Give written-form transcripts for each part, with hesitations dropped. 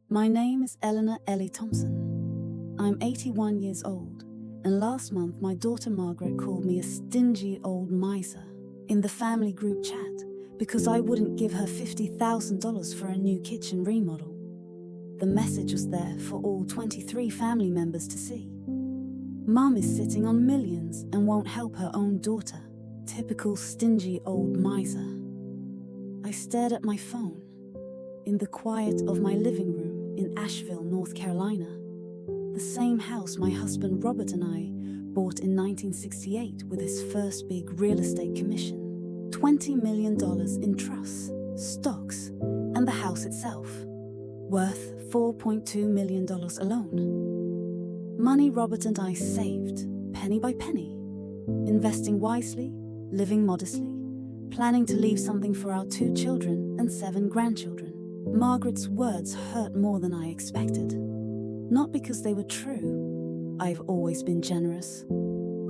My name is Eleanor Ellie Thompson. I'm 81 years old, and last month my daughter Margaret called me a stingy old miser in the family group chat because I wouldn't give her $50,000 for a new kitchen remodel. The message was there for all 23 family members to see. Mum is sitting on millions and won't help her own daughter. Typical stingy old miser. I stared at my phone in the quiet of my living room in Asheville, North Carolina, the same house my husband Robert and I bought in 1968 with his first big real estate commission. $20 million in trusts, stocks, and the house itself, worth $4.2 million alone. Money Robert and I saved, penny by penny, investing wisely, living modestly, planning to leave something for our 2 children and 7 grandchildren. Margaret's words hurt more than I expected. Not because they were true. I've always been generous.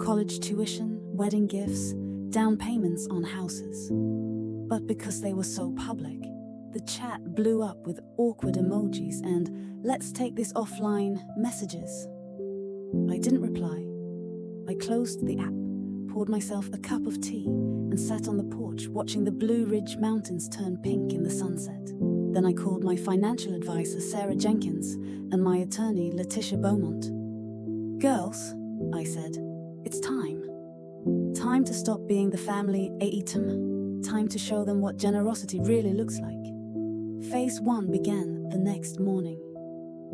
College tuition, wedding gifts, down payments on houses. But because they were so public. The chat blew up with awkward emojis and "let's take this offline" messages. I didn't reply. I closed the app, poured myself a cup of tea, and sat on the porch watching the Blue Ridge Mountains turn pink in the sunset. Then I called my financial advisor, Sarah Jenkins, and my attorney, Letitia Beaumont. "Girls," I said, "it's time. Time to stop being the family entitlement. Time to show them what generosity really looks like." Phase 1 began the next morning.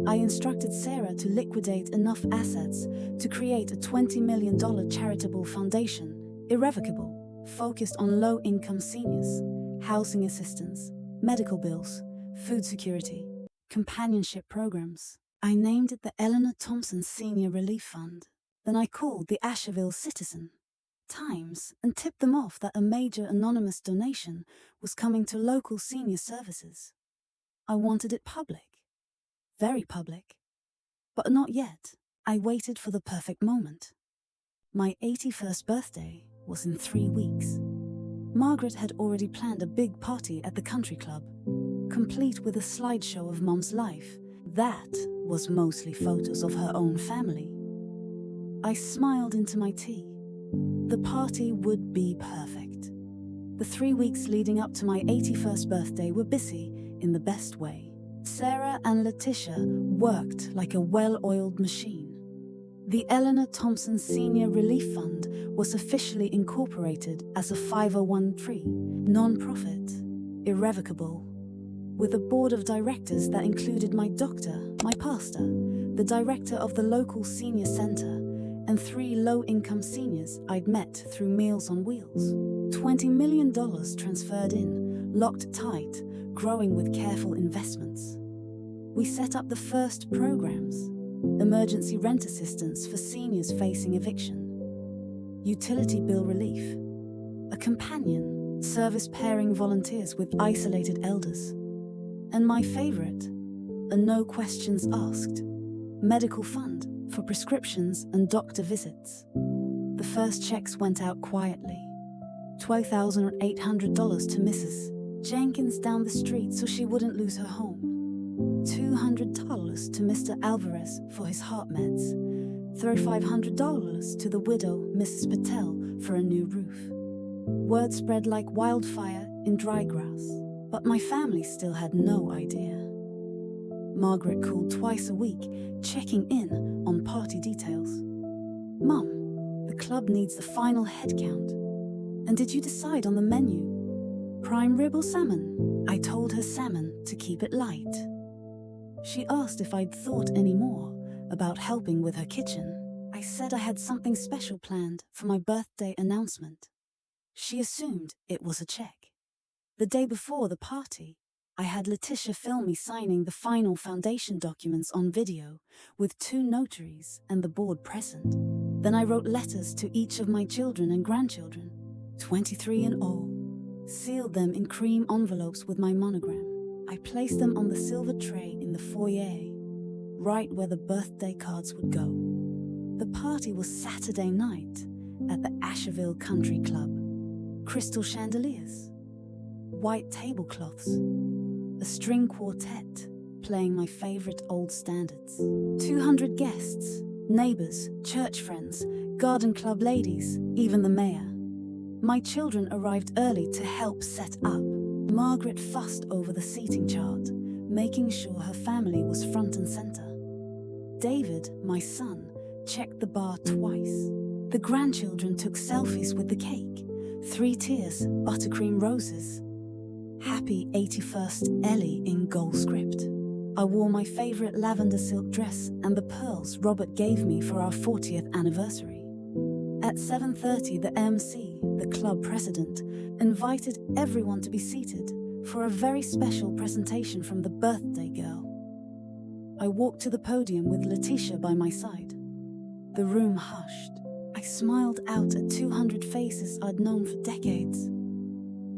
I instructed Sarah to liquidate enough assets to create a $20 million charitable foundation, irrevocable, focused on low-income seniors, housing assistance, medical bills, food security, companionship programs. I named it the Eleanor Thompson Senior Relief Fund. Then I called the Asheville Citizen Times and tipped them off that a major anonymous donation was coming to local senior services. I wanted it public. Very public. But not yet. I waited for the perfect moment. My 81st birthday was in 3 weeks. Margaret had already planned a big party at the country club, complete with a slideshow of Mum's life. That was mostly photos of her own family. I smiled into my tea. The party would be perfect. The 3 weeks leading up to my 81st birthday were busy in the best way. Sarah and Letitia worked like a well-oiled machine. The Eleanor Thompson Senior Relief Fund was officially incorporated as a 501(c)(3) non-profit, irrevocable, with a board of directors that included my doctor, my pastor, the director of the local senior center, and 3 low-income seniors I'd met through Meals on Wheels. $20 million transferred in, locked tight, growing with careful investments. We set up the first programs: emergency rent assistance for seniors facing eviction, utility bill relief, a companion, service pairing volunteers with isolated elders, and my favorite, a no questions asked, medical fund for prescriptions and doctor visits. The first checks went out quietly. $12,800 to Mrs. Jenkins down the street so she wouldn't lose her home. $200 to Mr. Alvarez for his heart meds. $3,500 to the widow, Mrs. Patel, for a new roof. Word spread like wildfire in dry grass, but my family still had no idea. Margaret called twice a week, checking in on party details. "Mum, the club needs the final head count. And did you decide on the menu? Prime rib or salmon?" I told her salmon to keep it light. She asked if I'd thought any more about helping with her kitchen. I said I had something special planned for my birthday announcement. She assumed it was a check. The day before the party, I had Letitia film me signing the final foundation documents on video with 2 notaries and the board present. Then I wrote letters to each of my children and grandchildren, 23 in all, sealed them in cream envelopes with my monogram. I placed them on the silver tray in the foyer, right where the birthday cards would go. The party was Saturday night at the Asheville Country Club. Crystal chandeliers, white tablecloths, a string quartet, playing my favorite old standards. 200 guests, neighbors, church friends, garden club ladies, even the mayor. My children arrived early to help set up. Margaret fussed over the seating chart, making sure her family was front and center. David, my son, checked the bar twice. The grandchildren took selfies with the cake. 3 tiers, buttercream roses. Happy 81st Ellie in gold script. I wore my favorite lavender silk dress and the pearls Robert gave me for our 40th anniversary. At 7:30, the MC, the club president, invited everyone to be seated for a very special presentation from the birthday girl. I walked to the podium with Letitia by my side. The room hushed. I smiled out at 200 faces I'd known for decades.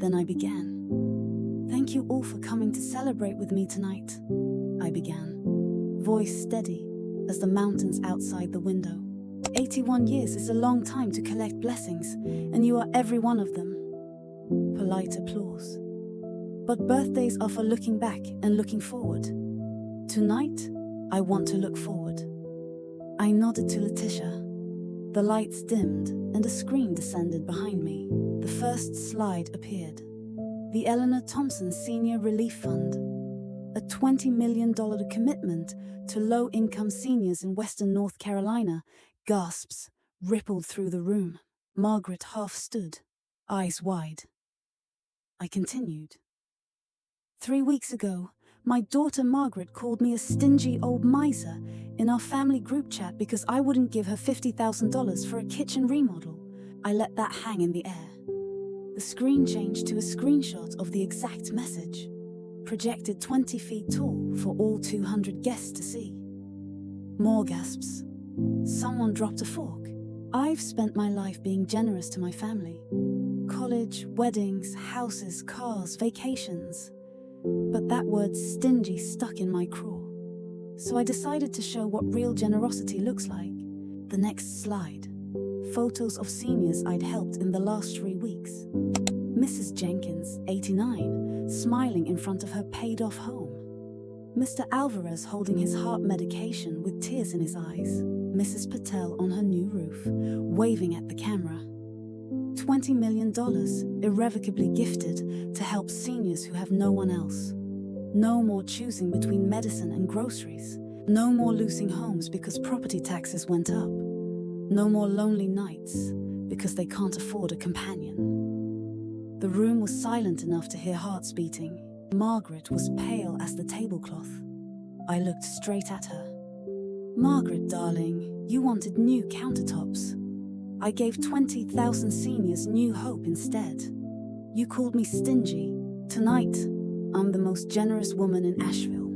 Then I began. "Thank you all for coming to celebrate with me tonight," I began, voice steady as the mountains outside the window. 81 years is a long time to collect blessings, and you are every one of them. Polite applause. But birthdays are for looking back and looking forward. Tonight, I want to look forward. I nodded to Letitia. The lights dimmed and a screen descended behind me. The first slide appeared. The Eleanor Thompson Senior Relief Fund, a $20 million commitment to low-income seniors in Western North Carolina. Gasps rippled through the room. Margaret half stood, eyes wide. I continued. 3 weeks ago, my daughter Margaret called me a stingy old miser in our family group chat because I wouldn't give her $50,000 for a kitchen remodel. I let that hang in the air. The screen changed to a screenshot of the exact message, projected 20 feet tall for all 200 guests to see. More gasps. Someone dropped a fork. I've spent my life being generous to my family. College, weddings, houses, cars, vacations. But that word stingy stuck in my craw. So I decided to show what real generosity looks like. The next slide. Photos of seniors I'd helped in the last 3 weeks. Mrs. Jenkins, 89, smiling in front of her paid-off home. Mr. Alvarez holding his heart medication with tears in his eyes. Mrs. Patel on her new roof, waving at the camera. $20 million irrevocably gifted to help seniors who have no one else. No more choosing between medicine and groceries. No more losing homes because property taxes went up. No more lonely nights because they can't afford a companion. The room was silent enough to hear hearts beating. Margaret was pale as the tablecloth. I looked straight at her. "Margaret, darling, you wanted new countertops. I gave 20,000 seniors new hope instead. You called me stingy. Tonight, I'm the most generous woman in Asheville."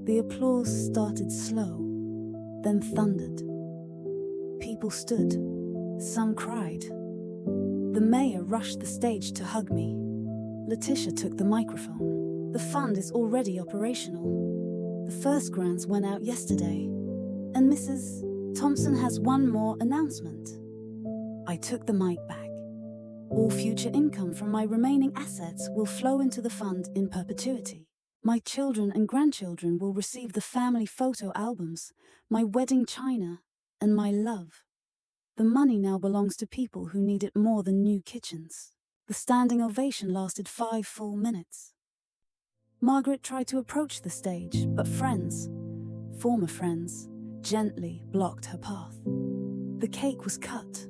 The applause started slow, then thundered. People stood. Some cried. The mayor rushed the stage to hug me. Letitia took the microphone. "The fund is already operational. The first grants went out yesterday. And Mrs. Thompson has one more announcement." I took the mic back. "All future income from my remaining assets will flow into the fund in perpetuity. My children and grandchildren will receive the family photo albums, my wedding china, and my love. The money now belongs to people who need it more than new kitchens." The standing ovation lasted 5 full minutes. Margaret tried to approach the stage, but friends, former friends, gently blocked her path. The cake was cut.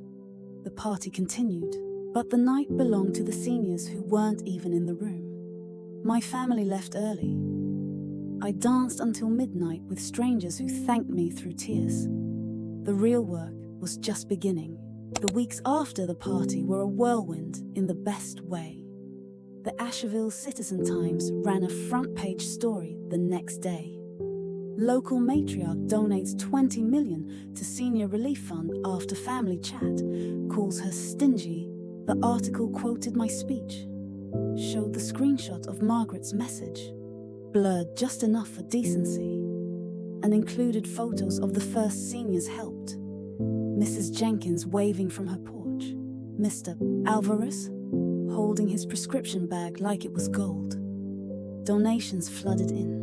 The party continued, but the night belonged to the seniors who weren't even in the room. My family left early. I danced until midnight with strangers who thanked me through tears. The real work was just beginning. The weeks after the party were a whirlwind in the best way. The Asheville Citizen-Times ran a front-page story the next day. Local matriarch donates $20 million to Senior Relief Fund after family chat, calls her stingy. The article quoted my speech, showed the screenshot of Margaret's message, blurred just enough for decency, and included photos of the first seniors helped. Mrs. Jenkins waving from her porch, Mr. Alvarez holding his prescription bag like it was gold. Donations flooded in.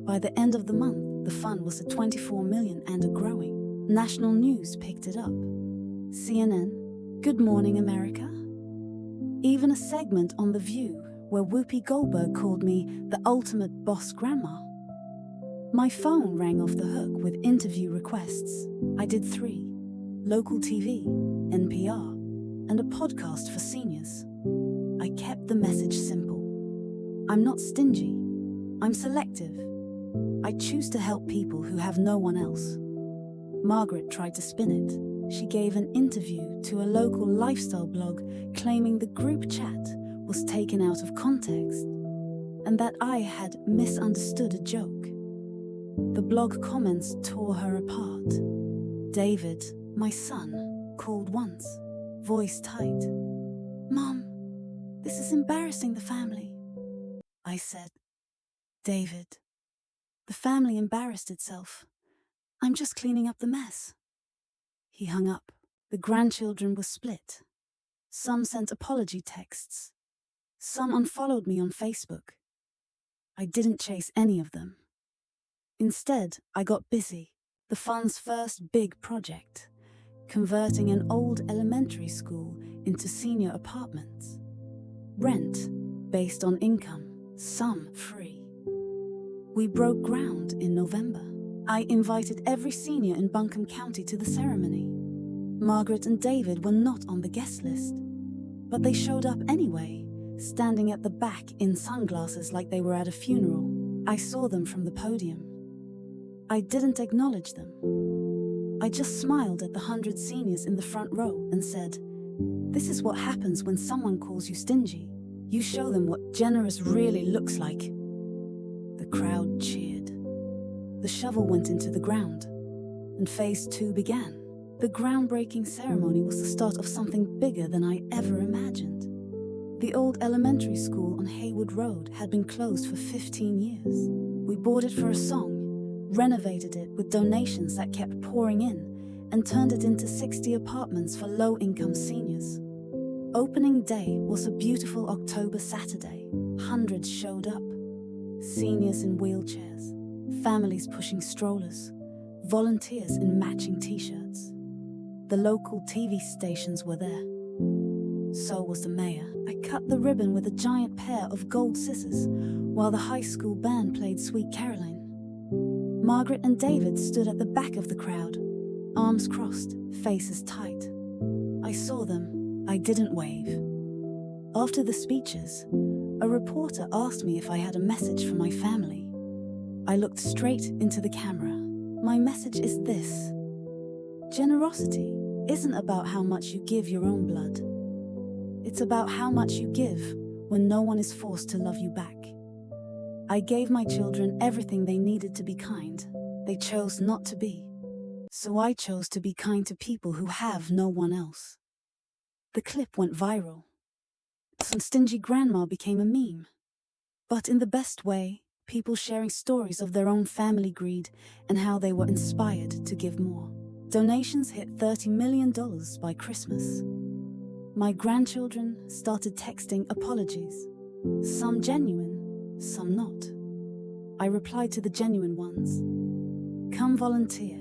By the end of the month, the fund was at 24 million and growing. National news picked it up. CNN, Good Morning America. Even a segment on The View where Whoopi Goldberg called me the ultimate boss grandma. My phone rang off the hook with interview requests. I did 3. Local TV, NPR, and a podcast for seniors. I kept the message simple. I'm not stingy. I'm selective. I choose to help people who have no one else. Margaret tried to spin it. She gave an interview to a local lifestyle blog claiming the group chat was taken out of context and that I had misunderstood a joke. The blog comments tore her apart. David, my son, called once, voice tight. "Mom, this is embarrassing the family." I said, "David, the family embarrassed itself. I'm just cleaning up the mess." He hung up. The grandchildren were split. Some sent apology texts. Some unfollowed me on Facebook. I didn't chase any of them. Instead, I got busy. The fund's first big project, converting an old elementary school into senior apartments. Rent, based on income, some free. We broke ground in November. I invited every senior in Buncombe County to the ceremony. Margaret and David were not on the guest list, but they showed up anyway, standing at the back in sunglasses like they were at a funeral. I saw them from the podium. I didn't acknowledge them. I just smiled at the 100 seniors in the front row and said, "This is what happens when someone calls you stingy. You show them what generous really looks like." The crowd cheered. The shovel went into the ground, and phase 2 began. The groundbreaking ceremony was the start of something bigger than I ever imagined. The old elementary school on Haywood Road had been closed for 15 years. We bought it for a song, renovated it with donations that kept pouring in, and turned it into 60 apartments for low-income seniors. Opening day was a beautiful October Saturday. Hundreds showed up. Seniors in wheelchairs, families pushing strollers, volunteers in matching t-shirts. The local TV stations were there. So was the mayor. I cut the ribbon with a giant pair of gold scissors while the high school band played Sweet Caroline. Margaret and David stood at the back of the crowd, arms crossed, faces tight. I saw them. I didn't wave. After the speeches, a reporter asked me if I had a message for my family. I looked straight into the camera. My message is this: generosity isn't about how much you give your own blood. It's about how much you give when no one is forced to love you back. I gave my children everything they needed to be kind. They chose not to be. So I chose to be kind to people who have no one else. The clip went viral. Some stingy grandma became a meme. But in the best way, people sharing stories of their own family greed and how they were inspired to give more. Donations hit $30 million by Christmas. My grandchildren started texting apologies, some genuine, some not. I replied to the genuine ones. Come volunteer.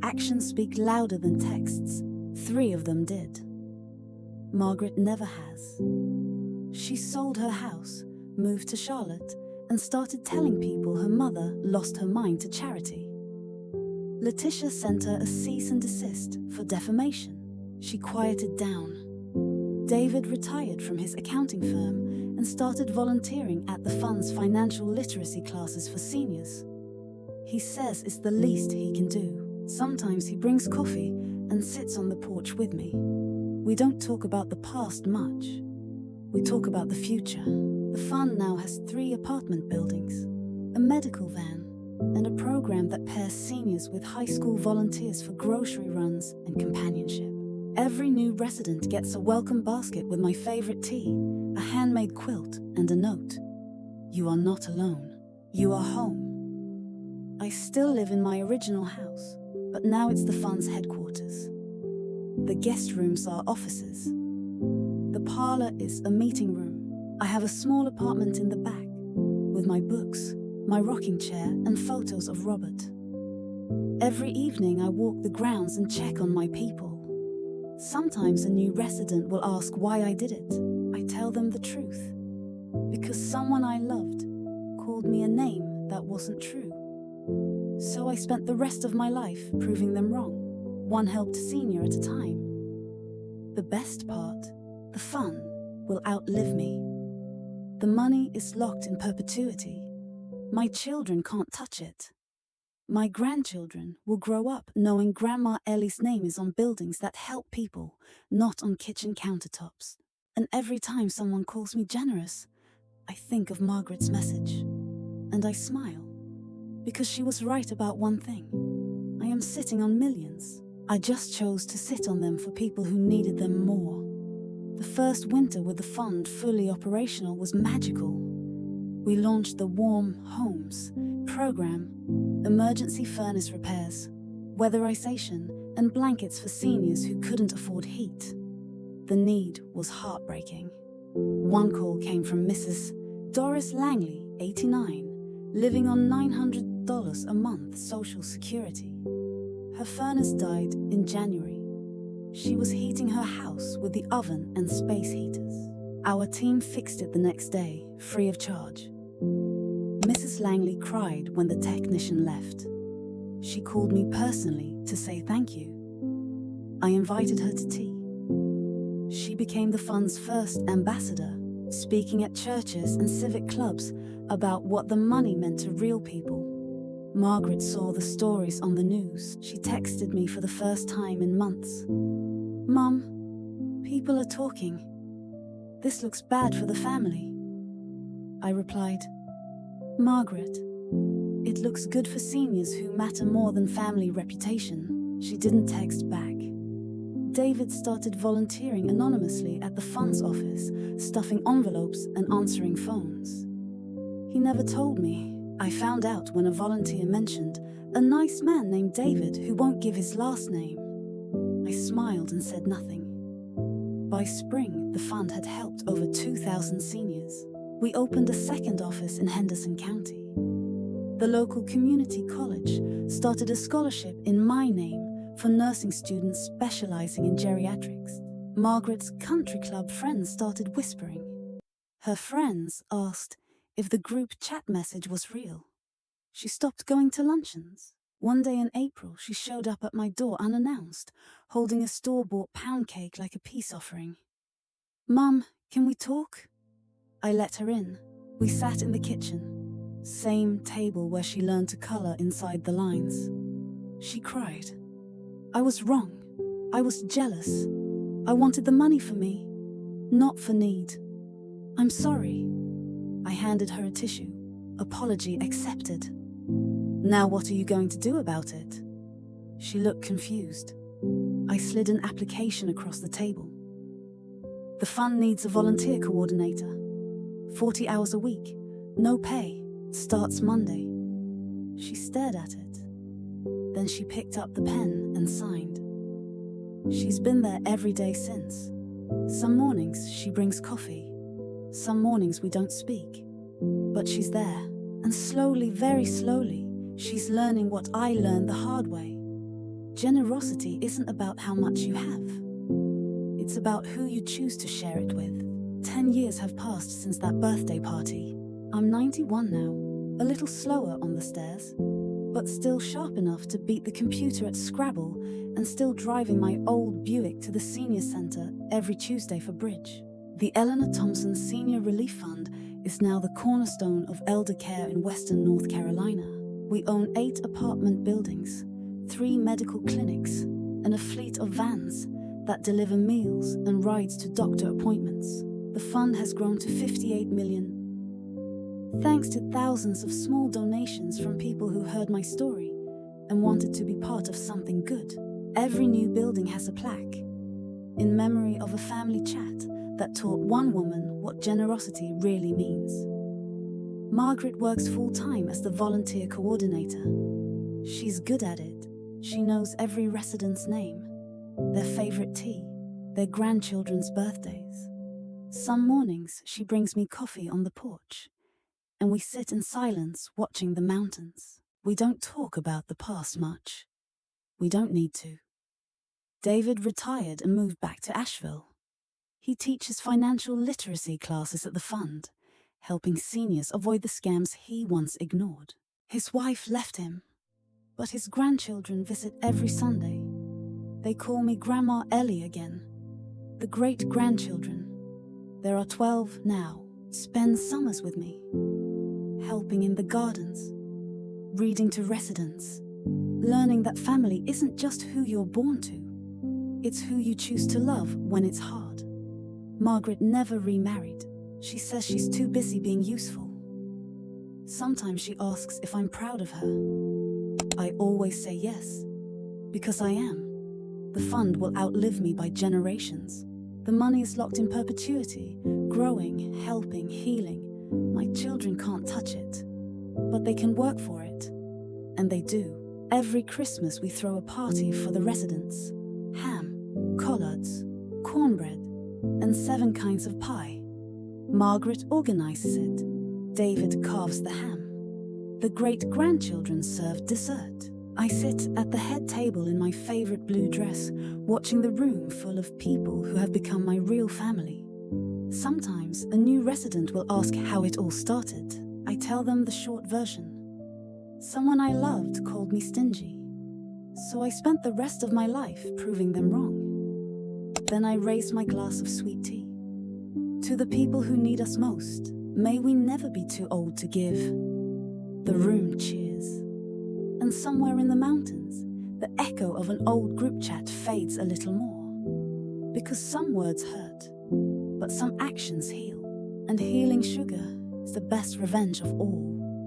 Actions speak louder than texts. 3 of them did. Margaret never has. She sold her house, moved to Charlotte, and started telling people her mother lost her mind to charity. Letitia sent her a cease and desist for defamation. She quieted down. David retired from his accounting firm and started volunteering at the fund's financial literacy classes for seniors. He says it's the least he can do. Sometimes he brings coffee and sits on the porch with me. We don't talk about the past much. We talk about the future. The fund now has 3 apartment buildings, a medical van, and a program that pairs seniors with high school volunteers for grocery runs and companionship. Every new resident gets a welcome basket with my favorite tea, a handmade quilt, and a note. You are not alone. You are home. I still live in my original house, but now it's the fund's headquarters. The guest rooms are offices. The parlor is a meeting room. I have a small apartment in the back, with my books, my rocking chair, and photos of Robert. Every evening I walk the grounds and check on my people. Sometimes a new resident will ask why I did it. I tell them the truth. Because someone I loved called me a name that wasn't true. So I spent the rest of my life proving them wrong, one helped senior at a time. The best part, the fun, will outlive me. The money is locked in perpetuity. My children can't touch it. My grandchildren will grow up knowing Grandma Ellie's name is on buildings that help people, not on kitchen countertops. And every time someone calls me generous, I think of Margaret's message. And I smile. Because she was right about one thing. I am sitting on millions. I just chose to sit on them for people who needed them more. The first winter with the fund fully operational was magical. We launched the Warm Homes program, emergency furnace repairs, weatherization, and blankets for seniors who couldn't afford heat. The need was heartbreaking. One call came from Mrs. Doris Langley, 89, living on $900 a month Social Security. Her furnace died in January. She was heating her house with the oven and space heaters. Our team fixed it the next day, free of charge. Mrs. Langley cried when the technician left. She called me personally to say thank you. I invited her to tea. She became the fund's first ambassador, speaking at churches and civic clubs about what the money meant to real people. Margaret saw the stories on the news. She texted me for the first time in months. "Mum, people are talking. This looks bad for the family." I replied, "Margaret, it looks good for seniors who matter more than family reputation." She didn't text back. David started volunteering anonymously at the fund's office, stuffing envelopes and answering phones. He never told me. I found out when a volunteer mentioned a nice man named David who won't give his last name. I smiled and said nothing. By spring, the fund had helped over 2,000 seniors. We opened a second office in Henderson County. The local community college started a scholarship in my name for nursing students specializing in geriatrics. Margaret's country club friends started whispering. Her friends asked if the group chat message was real. She stopped going to luncheons. One day in April, she showed up at my door unannounced, holding a store-bought pound cake like a peace offering. "Mum, can we talk?" I let her in. We sat in the kitchen, same table where she learned to color inside the lines. She cried. "I was wrong. I was jealous. I wanted the money for me, not for need. I'm sorry." I handed her a tissue. Apology accepted. "Now what are you going to do about it?" She looked confused. I slid an application across the table. "The fund needs a volunteer coordinator. 40 hours a week, no pay, starts Monday." She stared at it. Then she picked up the pen and signed. She's been there every day since. Some mornings she brings coffee. Some mornings we don't speak. But she's there, and slowly, very slowly, she's learning what I learned the hard way. Generosity isn't about how much you have. It's about who you choose to share it with. 10 years have passed since that birthday party. I'm 91 now, a little slower on the stairs, but still sharp enough to beat the computer at Scrabble and still driving my old Buick to the senior center every Tuesday for bridge. The Eleanor Thompson Senior Relief Fund is now the cornerstone of elder care in Western North Carolina. We own 8 apartment buildings, 3 medical clinics, and a fleet of vans that deliver meals and rides to doctor appointments. The fund has grown to 58 million, thanks to thousands of small donations from people who heard my story and wanted to be part of something good. Every new building has a plaque, in memory of a family chat that taught one woman what generosity really means. Margaret works full-time as the volunteer coordinator. She's good at it. She knows every resident's name, their favorite tea, their grandchildren's birthdays. Some mornings she brings me coffee on the porch. and we sit in silence watching the mountains. We don't talk about the past much. We don't need to. David retired and moved back to Asheville. He teaches financial literacy classes at the fund, helping seniors avoid the scams he once ignored. His wife left him, but his grandchildren visit every Sunday. They call me Grandma Ellie again. The great-grandchildren, there are 12 now, spend summers with me, helping in the gardens, reading to residents, learning that family isn't just who you're born to, it's who you choose to love when it's hard. Margaret never remarried. She says she's too busy being useful. Sometimes she asks if I'm proud of her. I always say yes, because I am. The fund will outlive me by generations. The money is locked in perpetuity, growing, helping, healing. My children can't touch it, but they can work for it. And they do. Every Christmas we throw a party for the residents. Ham, collards, cornbread, and 7 kinds of pie. Margaret organizes it. David carves the ham. The great-grandchildren serve dessert. I sit at the head table in my favorite blue dress, watching the room full of people who have become my real family. Sometimes a new resident will ask how it all started. I tell them the short version. Someone I loved called me Stingy, so I spent the rest of my life proving them wrong. Then I raised my glass of sweet tea. To the people who need us most, may we never be too old to give. The room cheers. And somewhere in the mountains, the echo of an old group chat fades a little more. Because some words hurt, but some actions heal. And healing sugar is the best revenge of all.